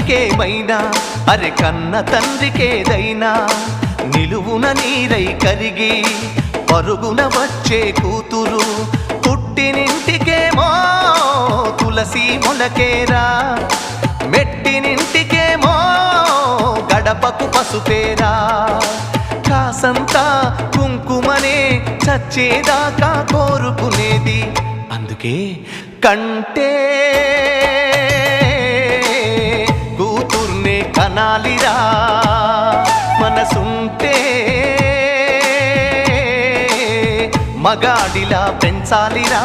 కేమైనా అరె కన్న తండ్రికేదైనా నిలువున నీరై కరిగి పరుగున వచ్చే కూతురు పుట్టినింటికేమో తులసి మొలకేరా మెట్టినింటికేమో గడపకు పసుపేరా కాసంతా కుంకుమనే చచ్చేదాకా కోరుకునేది అందుకే కంటే కనాలిరా మనసుంటే మగాడిలా పెంచాలిరా